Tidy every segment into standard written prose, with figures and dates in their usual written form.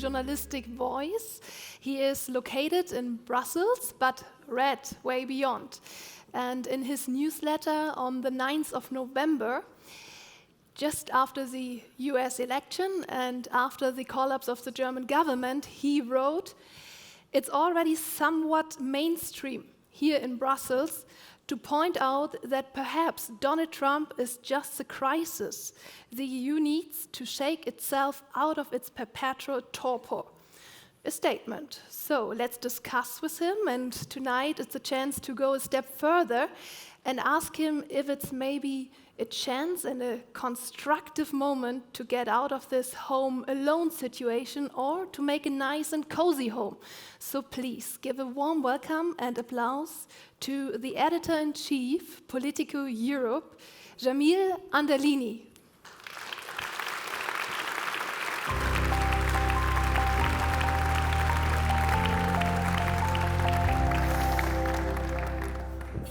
journalistic voice. He is located in Brussels, but read way beyond. And in his newsletter on the 9th of November, just after the US election and after the collapse of the German government, he wrote, "It's already somewhat mainstream here in Brussels to point out that perhaps Donald Trump is just the crisis the EU needs to shake itself out of its perpetual torpor." A statement. So let's discuss with him, and tonight it's a chance to go a step further and ask him if it's maybe a chance and a constructive moment to get out of this home alone situation or to make a nice and cozy home. So please give a warm welcome and applause to the Editor-in-Chief Politico Europe, Jamil Anderlini.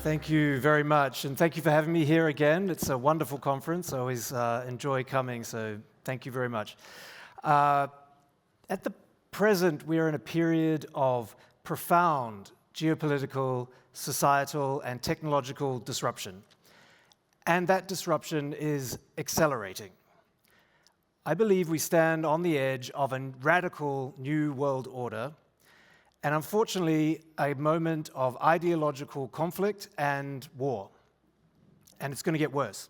Thank you very much, and thank you for having me here again. It's a wonderful conference. I always enjoy coming, so thank you very much. At the present, we are in a period of profound geopolitical, societal, and technological disruption. And that disruption is accelerating. I believe we stand on the edge of a radical new world order, and unfortunately, a moment of ideological conflict and war. And it's going to get worse.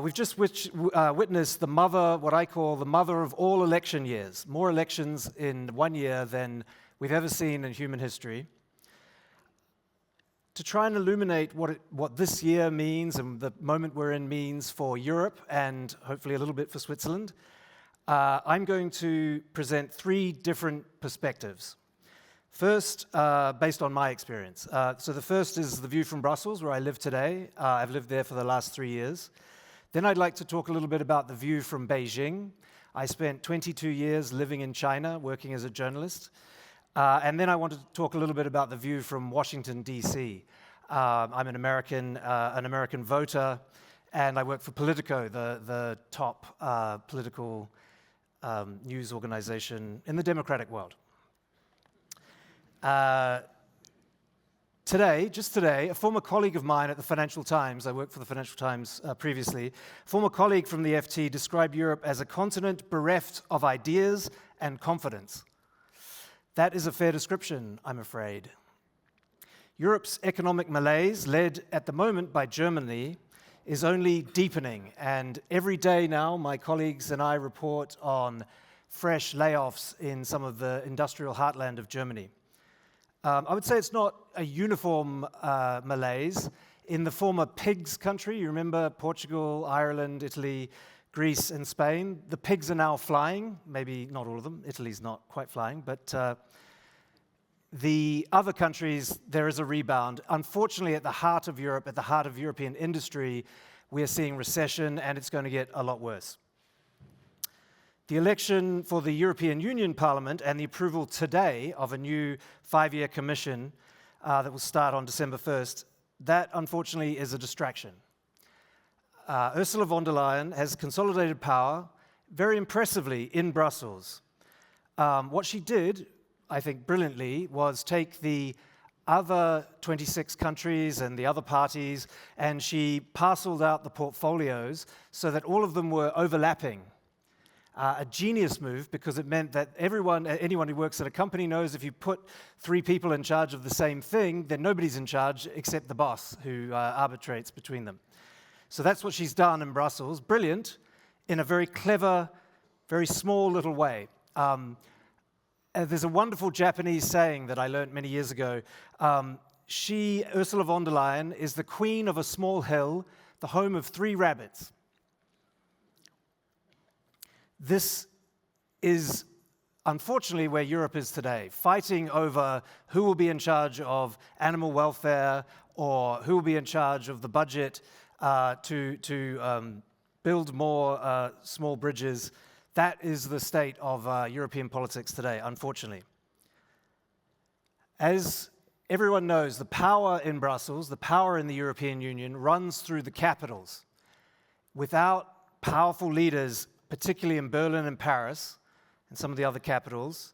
We've just witnessed the mother, what I call the mother of all election years. More elections in 1 year than we've ever seen in human history. To try and illuminate what this year means and the moment we're in means for Europe and hopefully a little bit for Switzerland, I'm going to present 3 different perspectives. First, based on my experience. So the first is the view from Brussels, where I live today. I've lived there for the last 3 years. Then I'd like to talk a little bit about the view from Beijing. I spent 22 years living in China, working as a journalist. And then I want to talk a little bit about the view from Washington, D.C. I'm an American voter, and I work for Politico, the top political news organization in the democratic world. Just today, a former colleague of mine at the Financial Times, I worked for the Financial Times previously, a former colleague from the FT described Europe as a continent bereft of ideas and confidence. That is a fair description, I'm afraid. Europe's economic malaise, led at the moment by Germany, is only deepening, and every day now my colleagues and I report on fresh layoffs in some of the industrial heartland of Germany. I would say it's not a uniform malaise. In the former pigs country, you remember Portugal, Ireland, Italy, Greece, and Spain, the pigs are now flying, maybe not all of them, Italy's not quite flying, but the other countries, there is a rebound. Unfortunately, at the heart of Europe, at the heart of European industry, we are seeing recession, and it's going to get a lot worse. The election for the European Union Parliament and the approval today of a new 5-year commission that will start on December 1st, that unfortunately is a distraction. Ursula von der Leyen has consolidated power very impressively in Brussels. What she did, I think brilliantly, was take the other 26 countries and the other parties, and she parceled out the portfolios so that all of them were overlapping. A genius move, because it meant that anyone who works at a company knows if you put 3 people in charge of the same thing, then nobody's in charge except the boss who arbitrates between them. So that's what she's done in Brussels. Brilliant, in a very clever, very small little way. There's a wonderful Japanese saying that I learned many years ago. Ursula von der Leyen, is the queen of a small hill, the home of 3 rabbits. This is unfortunately where Europe is today, fighting over who will be in charge of animal welfare or who will be in charge of the budget to build more small bridges. That is the state of European politics today, unfortunately. As everyone knows, the power in Brussels, the power in the European Union runs through the capitals. Without powerful leaders, particularly in Berlin and Paris, and some of the other capitals,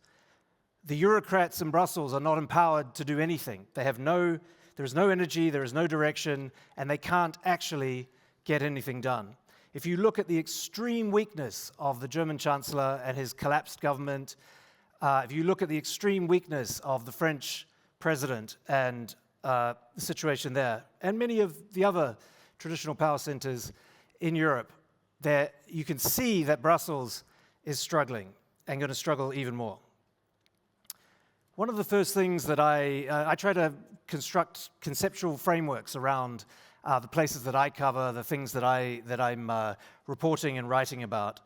the bureaucrats in Brussels are not empowered to do anything. There is no energy, there is no direction, and they can't actually get anything done. If you look at the extreme weakness of the German Chancellor and his collapsed government, if you look at the extreme weakness of the French president and the situation there, and many of the other traditional power centers in Europe, there you can see that Brussels is struggling and going to struggle even more. One of the first things that I try to construct conceptual frameworks around the places that I cover, the things that I'm reporting and writing about.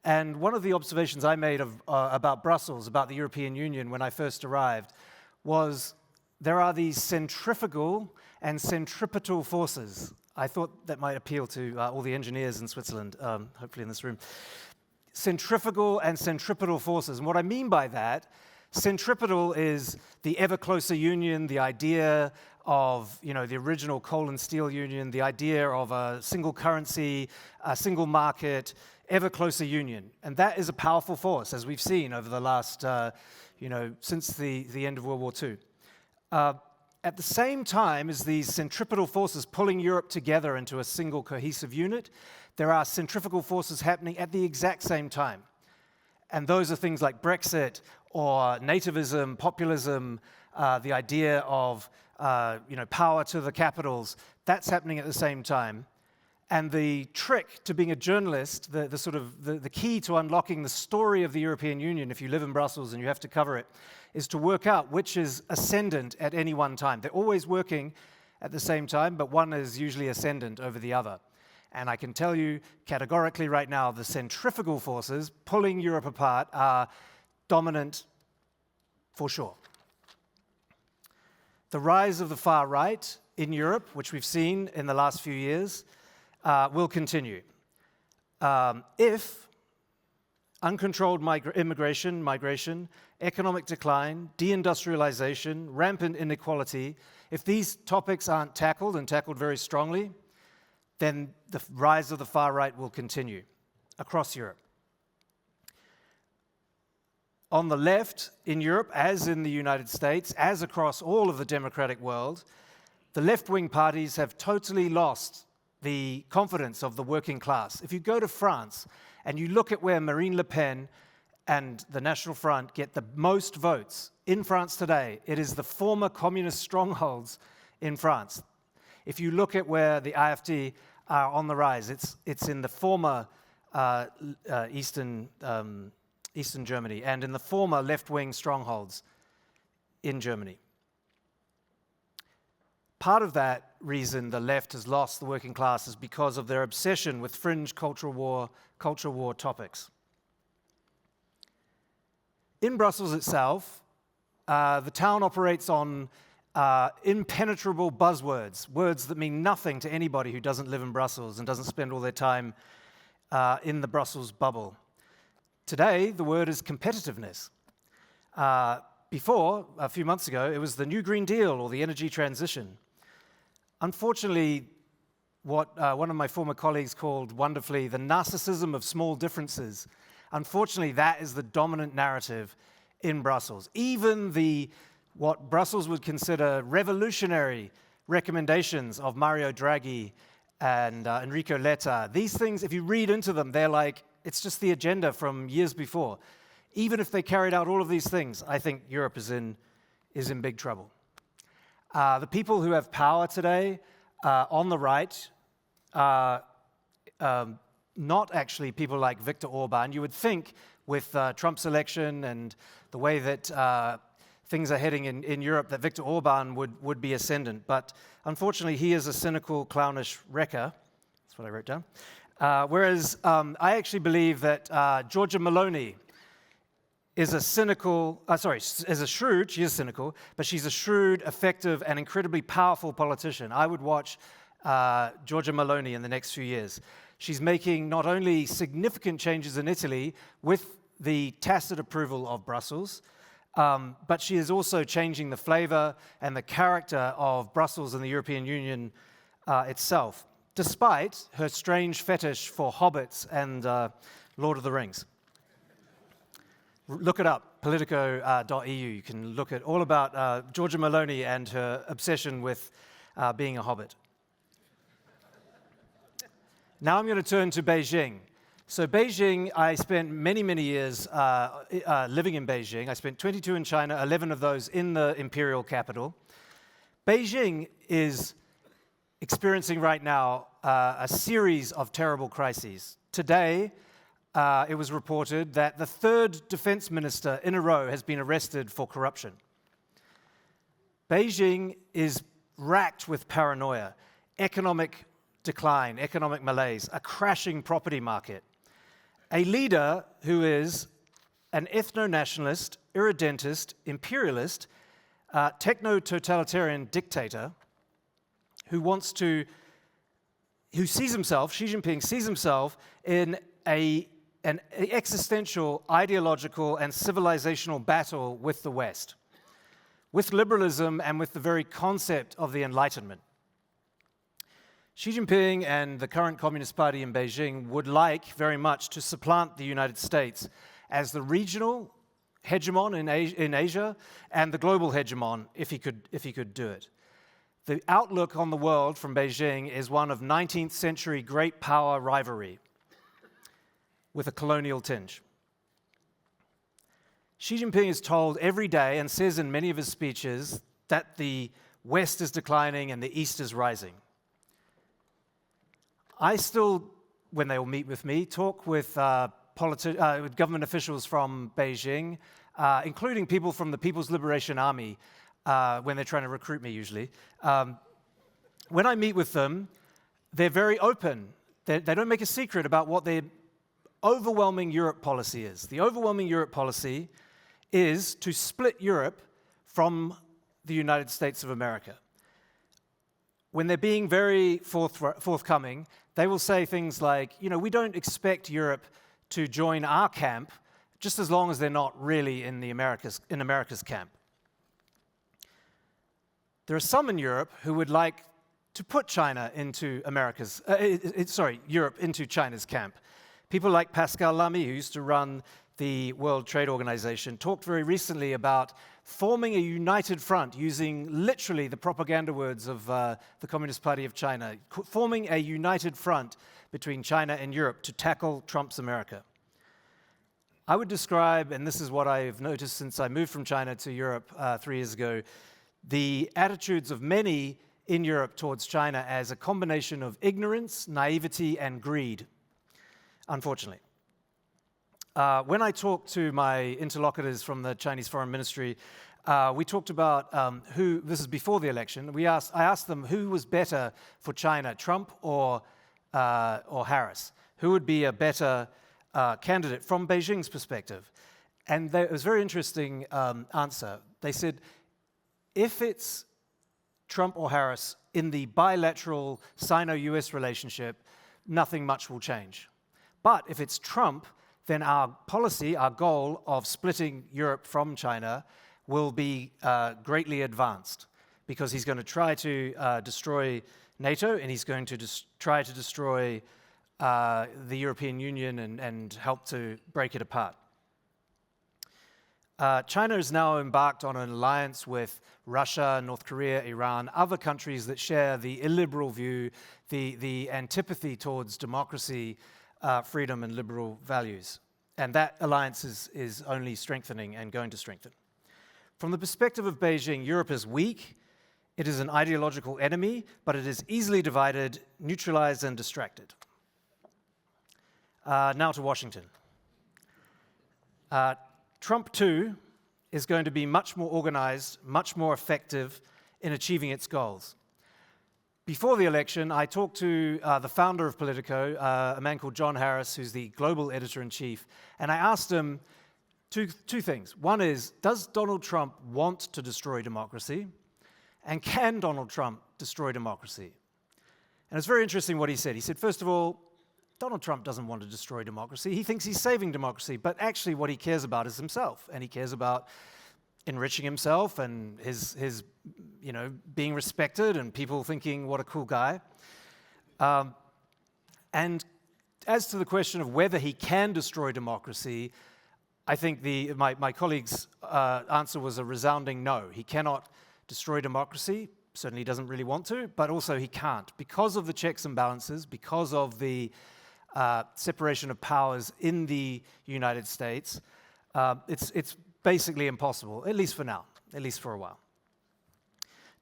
And one of the observations I made about Brussels, about the European Union when I first arrived, was there are these centrifugal and centripetal forces. I thought that might appeal to all the engineers in Switzerland, hopefully in this room. Centrifugal and centripetal forces. And what I mean by that, centripetal is the ever closer union, the idea of, the original coal and steel union, the idea of a single currency, a single market, ever closer union. And that is a powerful force, as we've seen over the last, since the end of World War II. At the same time as these centripetal forces pulling Europe together into a single cohesive unit, there are centrifugal forces happening at the exact same time. And those are things like Brexit or nativism, populism, the idea of power to the capitals. That's happening at the same time. And the trick to being a journalist, the key to unlocking the story of the European Union, if you live in Brussels and you have to cover it, is to work out which is ascendant at any one time. They're always working at the same time, but one is usually ascendant over the other. And I can tell you categorically right now, the centrifugal forces pulling Europe apart are dominant for sure. The rise of the far right in Europe, which we've seen in the last few years, will continue. If uncontrolled migration, economic decline, deindustrialization, rampant inequality, if these topics aren't tackled and tackled very strongly, then the rise of the far right will continue across Europe. On the left in Europe, as in the United States, as across all of the democratic world, the left-wing parties have totally lost the confidence of the working class. If you go to France and you look at where Marine Le Pen and the National Front get the most votes in France today, it is the former communist strongholds in France. If you look at where the AfD are on the rise, it's in the former Eastern Germany and in the former left-wing strongholds in Germany. Part of that reason the left has lost the working class is because of their obsession with fringe culture war topics. In Brussels itself, the town operates on impenetrable buzzwords, words that mean nothing to anybody who doesn't live in Brussels and doesn't spend all their time in the Brussels bubble. Today, the word is competitiveness. Before, a few months ago, it was the New Green Deal or the energy transition. Unfortunately, what one of my former colleagues called wonderfully the narcissism of small differences, unfortunately, that is the dominant narrative in Brussels. Even what Brussels would consider revolutionary recommendations of Mario Draghi and Enrico Letta, these things, if you read into them, they're like, it's just the agenda from years before. Even if they carried out all of these things, I think Europe is in big trouble. The people who have power today on the right are not actually people like Viktor Orban. You would think with Trump's election and the way that things are heading in Europe that Viktor Orban would be ascendant. But unfortunately, he is a cynical, clownish wrecker. That's what I wrote down. Whereas I actually believe that Giorgia Meloni is a shrewd, she is cynical, but she's a shrewd, effective, and incredibly powerful politician. I would watch Giorgia Meloni in the next few years. She's making not only significant changes in Italy with the tacit approval of Brussels, but she is also changing the flavor and the character of Brussels and the European Union itself, despite her strange fetish for hobbits and Lord of the Rings. Look it up, politico.eu. You can look at all about Georgia Maloney and her obsession with being a hobbit. Now I'm going to turn to Beijing. So Beijing, I spent many, many years living in Beijing. I spent 22 in China, 11 of those in the imperial capital. Beijing is experiencing right now a series of terrible crises. Today, it was reported that the third defense minister in a row has been arrested for corruption. Beijing is racked with paranoia, economic decline, economic malaise, a crashing property market. A leader who is an ethno-nationalist, irredentist, imperialist, techno-totalitarian dictator who sees himself, Xi Jinping sees himself in an existential, ideological, and civilizational battle with the West, with liberalism and with the very concept of the Enlightenment. Xi Jinping and the current Communist Party in Beijing would like very much to supplant the United States as the regional hegemon in Asia and the global hegemon if he could do it. The outlook on the world from Beijing is one of 19th century great power rivalry with a colonial tinge. Xi Jinping is told every day and says in many of his speeches that the West is declining and the East is rising. I still, when they all meet with me, talk with government officials from Beijing, including people from the People's Liberation Army, when they're trying to recruit me usually. When I meet with them, they're very open. They don't make a secret about what their overwhelming Europe policy is. The overwhelming Europe policy is to split Europe from the United States of America. When they're being very forthcoming, they will say things like, we don't expect Europe to join our camp just as long as they're not really in America's camp. There are some in Europe who would like to put China into Europe into China's camp. People like Pascal Lamy, who used to run the World Trade Organization, talked very recently about forming a united front, using literally the propaganda words of the Communist Party of China, forming a united front between China and Europe to tackle Trump's America. I would describe, and this is what I've noticed since I moved from China to Europe 3 years ago, the attitudes of many in Europe towards China as a combination of ignorance, naivety, and greed, unfortunately. When I talked to my interlocutors from the Chinese Foreign Ministry, we talked about this is before the election, I asked them who was better for China, Trump or Harris? Who would be a better candidate from Beijing's perspective? And it was a very interesting answer. They said, if it's Trump or Harris in the bilateral Sino-US relationship, nothing much will change. But if it's Trump, then our policy, our goal of splitting Europe from China will be greatly advanced, because he's going to try to destroy NATO, and he's going to try to destroy the European Union and help to break it apart. China is now embarked on an alliance with Russia, North Korea, Iran, other countries that share the illiberal view, the antipathy towards democracy, freedom and liberal values. And that alliance is only strengthening and going to strengthen. From the perspective of Beijing, Europe is weak, it is an ideological enemy, but it is easily divided, neutralized and distracted. Now to Washington. Trump too is going to be much more organized, much more effective in achieving its goals. Before the election, I talked to the founder of Politico, a man called John Harris, who's the global editor-in-chief, and I asked him two things. One is, does Donald Trump want to destroy democracy? And can Donald Trump destroy democracy? And it's very interesting what he said. He said, first of all, Donald Trump doesn't want to destroy democracy. He thinks he's saving democracy, but actually what he cares about is himself, and he cares about enriching himself and his being respected and people thinking what a cool guy. And as to the question of whether he can destroy democracy, I think my colleague's answer was a resounding no. He cannot destroy democracy, certainly doesn't really want to, but also he can't. Because of the checks and balances, because of the separation of powers in the United States, it's basically impossible, at least for now, at least for a while.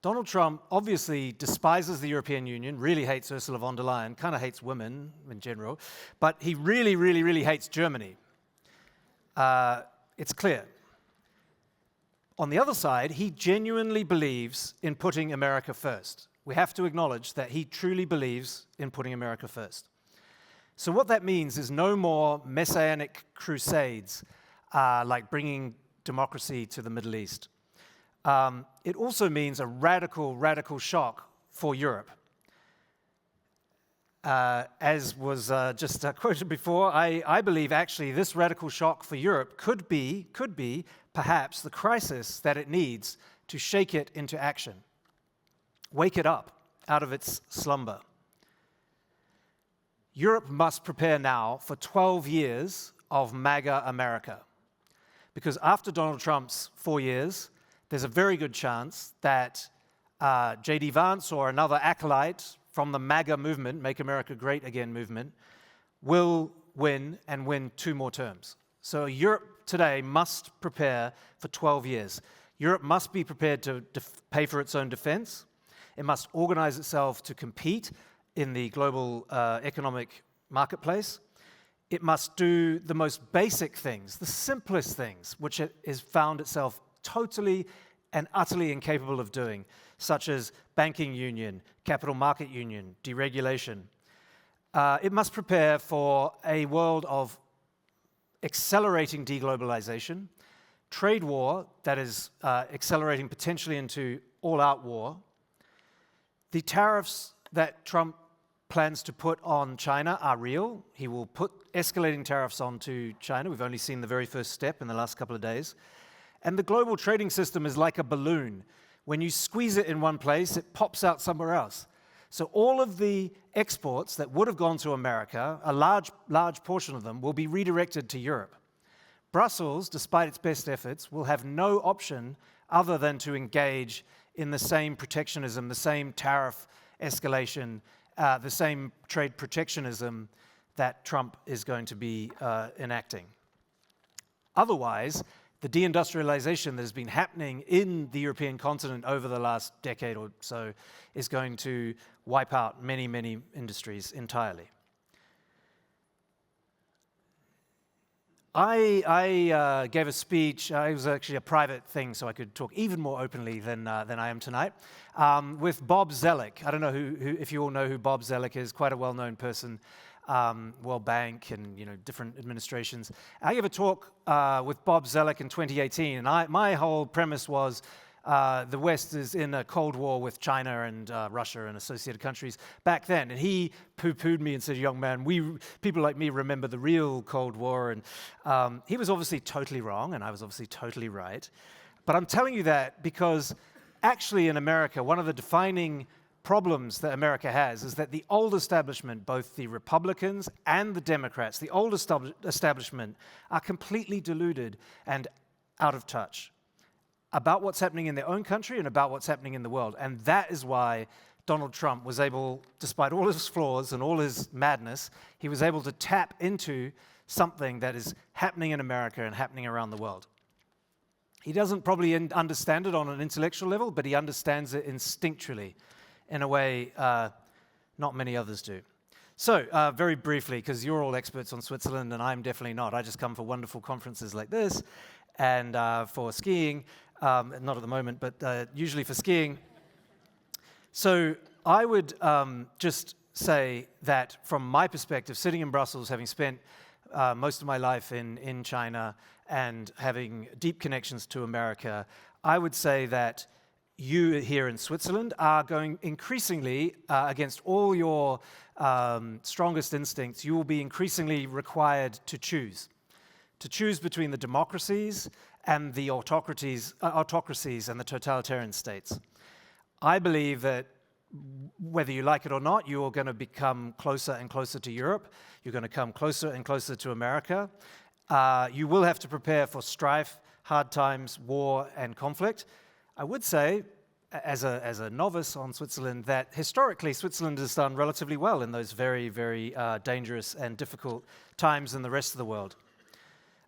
Donald Trump obviously despises the European Union, really hates Ursula von der Leyen, kind of hates women in general, but he really, really, really hates Germany. It's clear. On the other side, he genuinely believes in putting America first. We have to acknowledge that he truly believes in putting America first. So what that means is no more messianic crusades like bringing democracy to the Middle East. It also means a radical, radical shock for Europe. As was just quoted before, I believe actually this radical shock for Europe could be perhaps the crisis that it needs to shake it into action. Wake it up out of its slumber. Europe must prepare now for 12 years of MAGA America. Because after Donald Trump's 4 years, there's a very good chance that J.D. Vance or another acolyte from the MAGA movement, Make America Great Again movement, will win and win 2 more terms. So Europe today must prepare for 12 years. Europe must be prepared to pay for its own defense. It must organize itself to compete in the global economic marketplace. It must do the most basic things, the simplest things, which it has found itself totally and utterly incapable of doing, such as banking union, capital market union, deregulation. It must prepare for a world of accelerating deglobalization, trade war that is accelerating potentially into all-out war. The tariffs that Trump plans to put on China are real. He will put escalating tariffs onto China. We've only seen the very first step in the last couple of days. And the global trading system is like a balloon. When you squeeze it in one place, it pops out somewhere else. So all of the exports that would have gone to America, a large portion of them, will be redirected to Europe. Brussels, despite its best efforts, will have no option other than to engage in the same protectionism, the same tariff escalation, the same trade protectionism that Trump is going to be enacting. Otherwise, the deindustrialization that has been happening in the European continent over the last decade or so is going to wipe out many, many industries entirely. I gave a speech, it was actually a private thing, so I could talk even more openly than I am tonight, with Bob Zoellick. I don't know if you all know who Bob Zoellick is, quite a well-known person, World Bank and different administrations. I gave a talk with Bob Zoellick in 2018, and my whole premise was the West is in a Cold War with China and Russia and associated countries back then. And he poo-pooed me and said, young man, people like me remember the real Cold War. And he was obviously totally wrong, and I was obviously totally right. But I'm telling you that because actually in America, one of the defining problems that America has is that the old establishment, both the Republicans and the Democrats, the old establishment are completely deluded and out of touch about what's happening in their own country and about what's happening in the world. And that is why Donald Trump was able, despite all his flaws and all his madness, he was able to tap into something that is happening in America and happening around the world. He doesn't probably understand it on an intellectual level, but he understands it instinctually in a way not many others do. So, very briefly, because you're all experts on Switzerland and I'm definitely not. I just come for wonderful conferences like this and for skiing, not at the moment, but usually for skiing. So I would just say that from my perspective, sitting in Brussels, having spent most of my life in China and having deep connections to America, I would say that you here in Switzerland are going increasingly, against all your strongest instincts, you will be increasingly required to choose between the democracies and the autocracies and the totalitarian states. I believe that whether you like it or not, you are going to become closer and closer to Europe. You're going to come closer and closer to America. You will have to prepare for strife, hard times, war, and conflict. I would say, as a novice on Switzerland, that historically Switzerland has done relatively well in those very, very dangerous and difficult times in the rest of the world.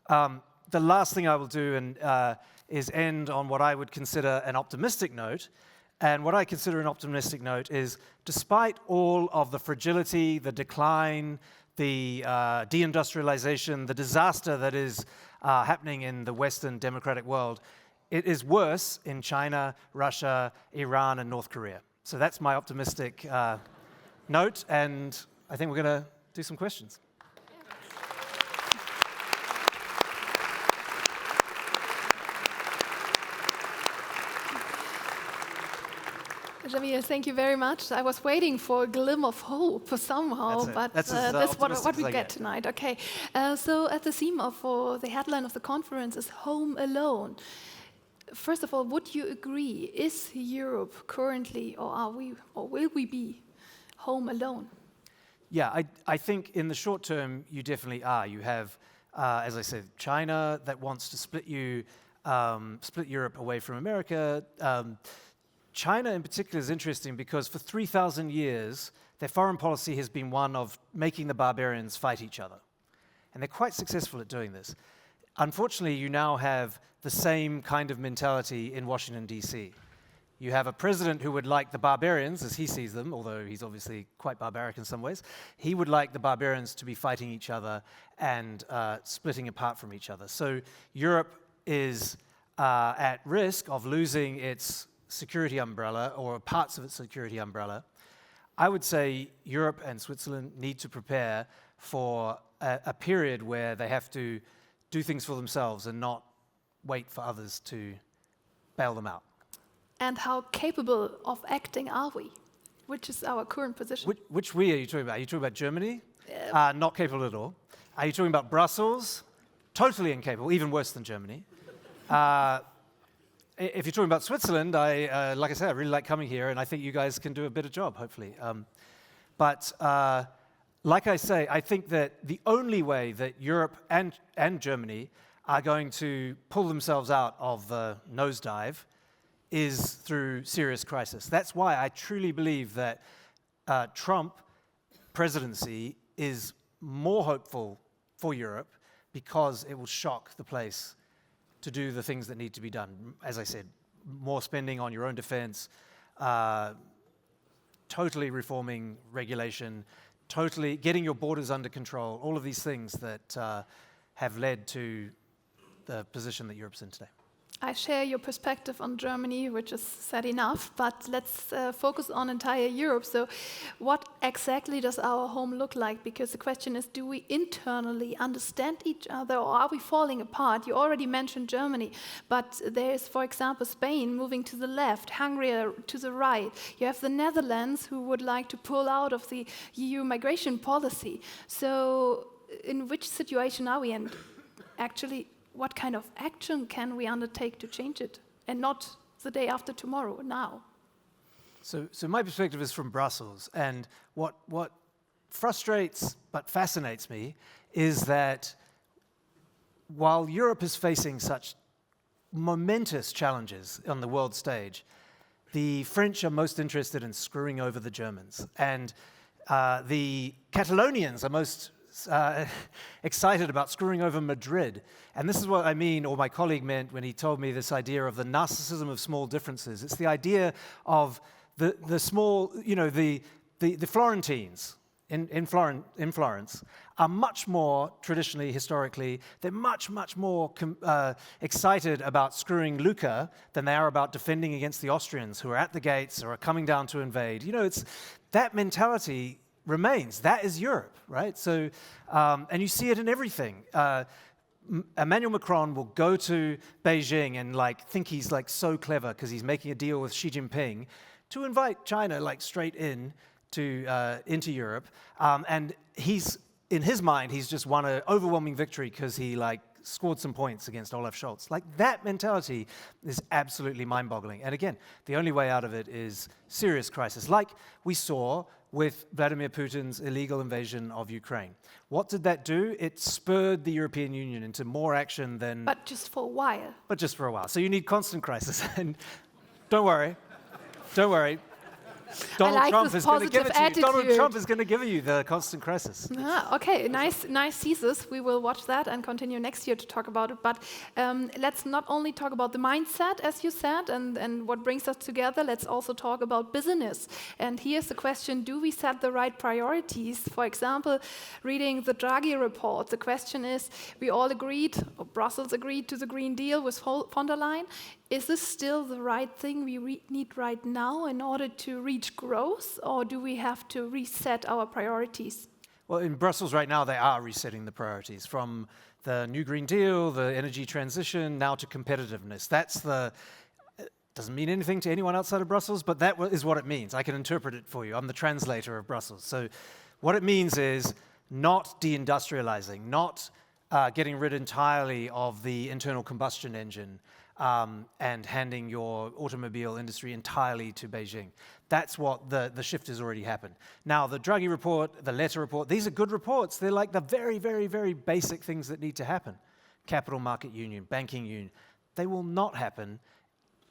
The last thing I will do is end on what I would consider an optimistic note. And what I consider an optimistic note is, despite all of the fragility, the decline, the deindustrialization, the disaster that is happening in the Western democratic world, it is worse in China, Russia, Iran, and North Korea. So that's my optimistic note, and I think we're going to do some questions. Jamil, thank you very much. I was waiting for a glimmer of hope somehow, but that's what we get tonight. Okay, so at the theme of the headline of the conference is Home Alone. First of all, would you agree? Is Europe currently, or will we be home alone? Yeah, I think in the short term you definitely are. You have, as I said, China that wants to split Europe away from America. China in particular is interesting because for 3,000 years, their foreign policy has been one of making the barbarians fight each other. And they're quite successful at doing this. Unfortunately, you now have the same kind of mentality in Washington, D.C. You have a president who would like the barbarians, as he sees them, although he's obviously quite barbaric in some ways, he would like the barbarians to be fighting each other and splitting apart from each other. So Europe is at risk of losing its security umbrella, or parts of its security umbrella. I would say Europe and Switzerland need to prepare for a period where they have to do things for themselves and not wait for others to bail them out. And how capable of acting are we? Which is our current position? Which we are you talking about? Are you talking about Germany? Not capable at all. Are you talking about Brussels? Totally incapable, even worse than Germany. If you're talking about Switzerland, like I said, I really like coming here, and I think you guys can do a better job, hopefully. But like I say, I think that the only way that Europe and Germany are going to pull themselves out of the nosedive is through serious crisis. That's why I truly believe that Trump presidency is more hopeful for Europe, because it will shock the place to do the things that need to be done. As I said, more spending on your own defense, totally reforming regulation, totally getting your borders under control, all of these things that have led to the position that Europe's in today. I share your perspective on Germany, which is sad enough, but let's focus on entire Europe. So what exactly does our home look like? Because the question is, do we internally understand each other, or are we falling apart? You already mentioned Germany, but there's, for example, Spain moving to the left, Hungary to the right. You have the Netherlands who would like to pull out of the EU migration policy. So in which situation are we in? Actually, what kind of action can we undertake to change it, and not the day after tomorrow, now? So my perspective is from Brussels, and what frustrates but fascinates me is that while Europe is facing such momentous challenges on the world stage, the French are most interested in screwing over the Germans, and the Catalonians are most excited about screwing over Madrid. And this is what I mean, or my colleague meant, when he told me this idea of the narcissism of small differences. It's the idea of the small, the Florentines in Florence are much more, traditionally, historically, they're much more excited about screwing Lucca than they are about defending against the Austrians who are at the gates or are coming down to invade. It's that mentality remains. That is Europe, right? So, and you see it in everything. Emmanuel Macron will go to Beijing and think he's so clever because he's making a deal with Xi Jinping to invite China straight in into Europe. And in his mind, he's just won an overwhelming victory because he scored some points against Olaf Scholz. Like, that mentality is absolutely mind-boggling. And again, the only way out of it is serious crisis, like we saw with Vladimir Putin's illegal invasion of Ukraine. What did that do? It spurred the European Union into more action than... But just for a while. But just for a while. So you need constant crisis. And don't worry. Donald Trump is going to give it to you. Donald Trump is going to give you the constant crisis. Okay, nice thesis. We will watch that and continue next year to talk about it. But let's not only talk about the mindset, as you said, and what brings us together. Let's also talk about business. And here's the question: do we set the right priorities? For example, reading the Draghi report, the question is: we all agreed, or Brussels agreed to the Green Deal with von der Leyen. Is this still the right thing we need right now in order to reach growth, or do we have to reset our priorities? Well, in Brussels right now, they are resetting the priorities from the new Green Deal, the energy transition, now to competitiveness. Doesn't mean anything to anyone outside of Brussels, but that is what it means. I can interpret it for you. I'm the translator of Brussels. So what it means is not deindustrializing, not getting rid entirely of the internal combustion engine, and handing your automobile industry entirely to Beijing. That's what the shift has already happened. Now, the Draghi report, the Letter report, these are good reports. They're like the very, very, very basic things that need to happen. Capital market union, banking union. They will not happen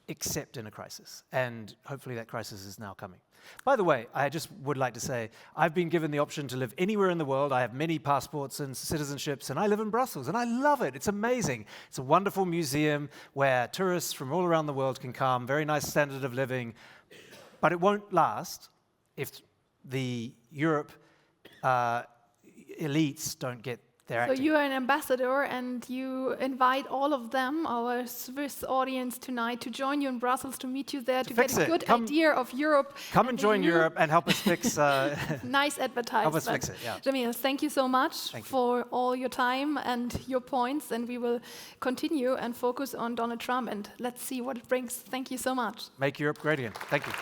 except in a crisis. And hopefully that crisis is now coming. By the way, I just would like to say, I've been given the option to live anywhere in the world. I have many passports and citizenships, and I live in Brussels, and I love it. It's amazing. It's a wonderful museum where tourists from all around the world can come, very nice standard of living, but it won't last if the Europe elites don't get their acting. So you are an ambassador, and you invite all of them, our Swiss audience tonight, to join you in Brussels, to meet you there, to get a good idea of Europe. Come and join Europe and help us fix... nice advertisement. Help us fix it, yeah. Jamil, thank you so much for all your time and your points, and we will continue and focus on Donald Trump, and let's see what it brings. Thank you so much. Make Europe great again. Thank you.